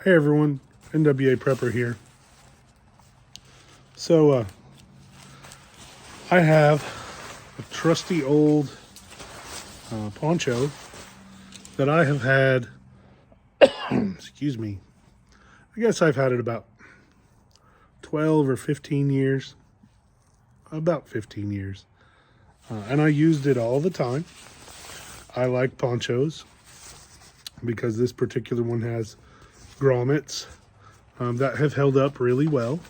Hey everyone, NWA Prepper here. So I have a trusty old poncho that I have had, excuse me, I guess I've had it about 12 or 15 years, about 15 years. And I used it all the time. I like ponchos because this particular one has grommets that have held up really well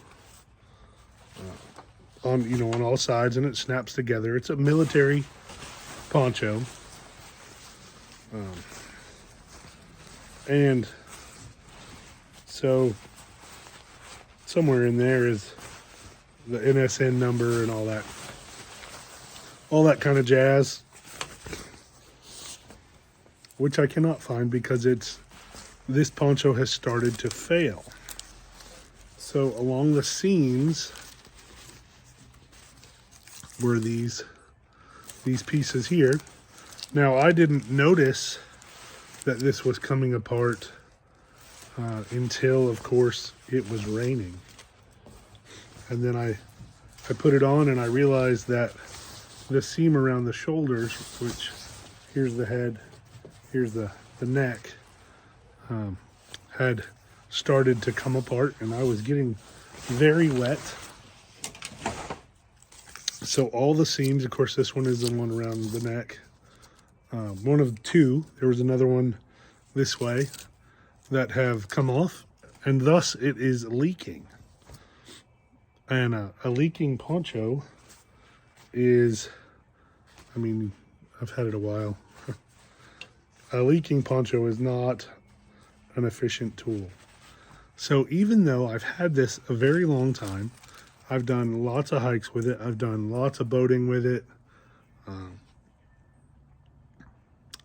on all sides, and it snaps together. It's a military poncho, and so somewhere in there is the NSN number and all that kind of jazz, which I cannot find because this poncho has started to fail. So along the seams were these pieces here. Now I didn't notice that this was coming apart until, of course, it was raining. And then I put it on and I realized that the seam around the shoulders, which here's the head, here's the neck, had started to come apart, and I was getting very wet. So all the seams, of course, this one is the one around the neck. One of two, there was another one this way that have come off, and thus it is leaking. And a leaking poncho is, I mean, I've had it a while. A leaking poncho is not an efficient tool. So even though I've had this a very long time, I've done lots of hikes with it, I've done lots of boating with it,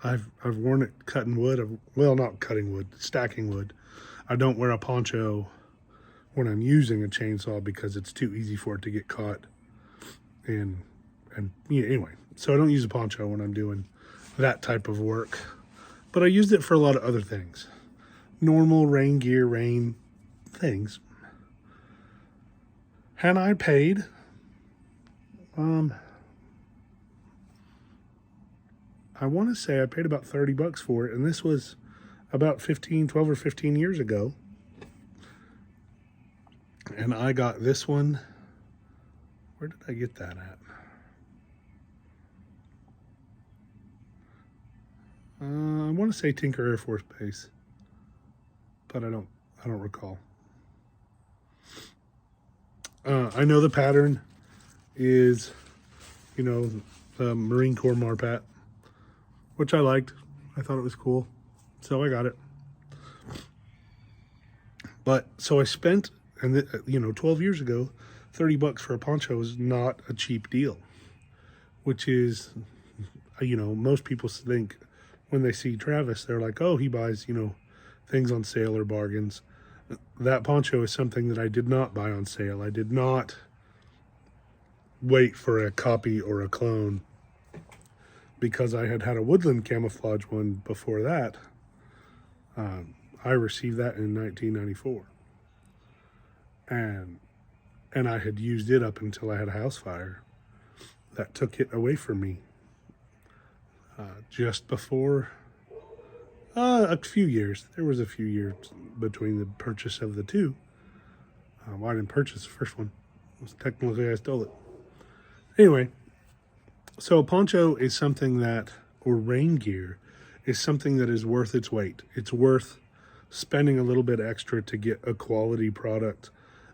I've worn it cutting wood, well, not cutting wood, stacking wood. I don't wear a poncho when I'm using a chainsaw because it's too easy for it to get caught. And yeah, anyway, so I don't use a poncho when I'm doing that type of work. But I used it for a lot of other things. Normal rain gear, rain things. And I paid, I want to say I paid about 30 bucks for it. And this was about 12 or 15 years ago. And I got this one. Where did I get that at? I want to say Tinker Air Force Base, but I don't recall. I know the pattern is, the Marine Corps Marpat, which I liked. I thought it was cool, so I got it. But so I spent, 12 years ago, 30 bucks for a poncho is not a cheap deal, which is, most people think when they see Travis, they're like, oh, he buys, things on sale or bargains. That poncho is something that I did not buy on sale. I did not wait for a copy or a clone because I had a woodland camouflage one before that. I received that in 1994. And I had used it up until I had a house fire that took it away from me. Just before a few years. There was a few years between the purchase of the two. I didn't purchase the first one. Technically, I stole it. Anyway, so a poncho is something that, or rain gear, is something that is worth its weight. It's worth spending a little bit extra to get a quality product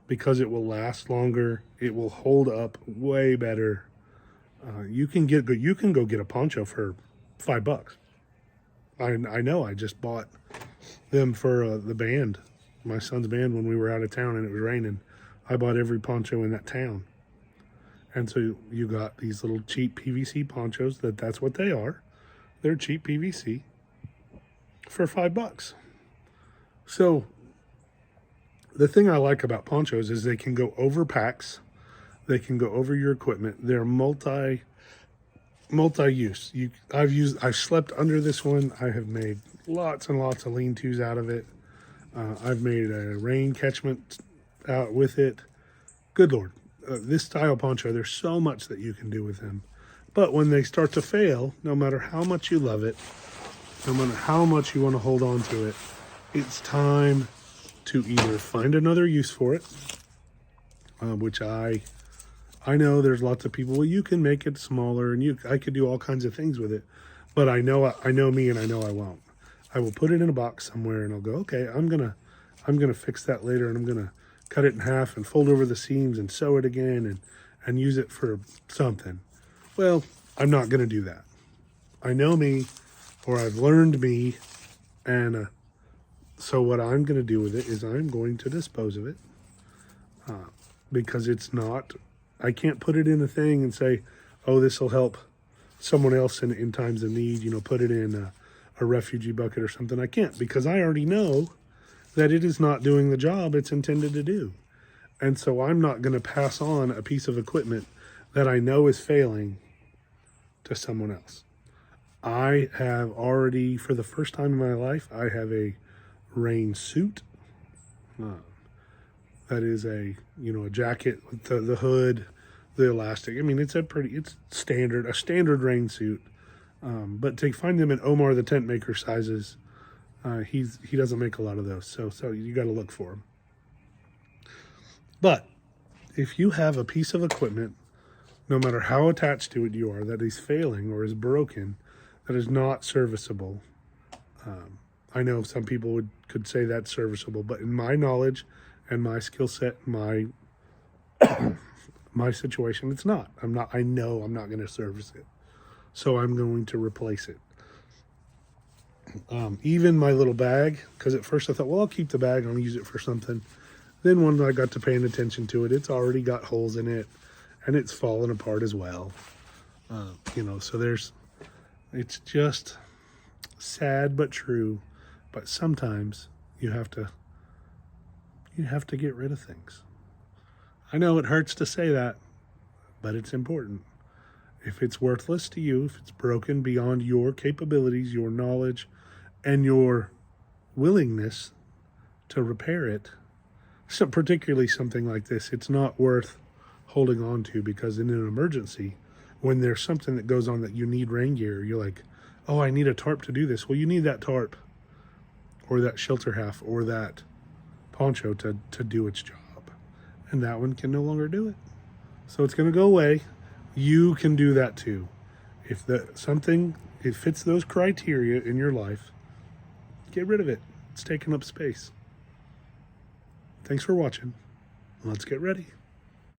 because it will last longer. It will hold up way better. You can go get a poncho for $5. I know. I just bought them for the band, my son's band, when we were out of town and it was raining. I bought every poncho in that town. And so you got these little cheap PVC ponchos that's what they are. They're cheap PVC for $5. So the thing I like about ponchos is they can go over packs. They can go over your equipment. They're multi-use. I've slept under this one. I have made lots and lots of lean-tos out of it. I've made a rain catchment out with it. Good Lord. This style poncho, there's so much that you can do with them. But when they start to fail, no matter how much you love it, no matter how much you want to hold on to it, it's time to either find another use for it, which I know there's lots of people, well, you can make it smaller and I could do all kinds of things with it. But I know me, and I know I won't. I will put it in a box somewhere and I'll go, okay, I'm gonna fix that later, and I'm gonna cut it in half and fold over the seams and sew it again and use it for something. Well, I'm not gonna do that. I know me, or I've learned me, and so what I'm gonna do with it is I'm going to dispose of it, because it's not, I can't put it in a thing and say, oh, this will help someone else in times of need, put it in a refugee bucket or something. I can't, because I already know that it is not doing the job it's intended to do. And so I'm not going to pass on a piece of equipment that I know is failing to someone else. I have already, for the first time in my life, I have a rain suit. That is a jacket with the hood, the elastic. I mean, it's a standard rain suit. But to find them in Omar the tent maker sizes, he doesn't make a lot of those. So you got to look for them. But if you have a piece of equipment, no matter how attached to it you are, that is failing or is broken, that is not serviceable. I know some people could say that's serviceable, but in my knowledge and my skill set, my situation, it's not. I know I'm not going to service it. So I'm going to replace it. Even my little bag, because at first I thought, well, I'll keep the bag, I'll use it for something. Then when I got to paying attention to it, it's already got holes in it, and it's fallen apart as well. So it's just sad but true. But sometimes you have to get rid of things. I know it hurts to say that, but it's important. If it's worthless to you, if it's broken beyond your capabilities, your knowledge, and your willingness to repair it, so particularly something like this, it's not worth holding on to, because in an emergency, when there's something that goes on that you need rain gear, you're like, oh, I need a tarp to do this. Well, you need that tarp or that shelter half or that poncho to do its job. And that one can no longer do it. So it's going to go away. You can do that too. If it fits those criteria in your life, get rid of it. It's taking up space. Thanks for watching. Let's get ready.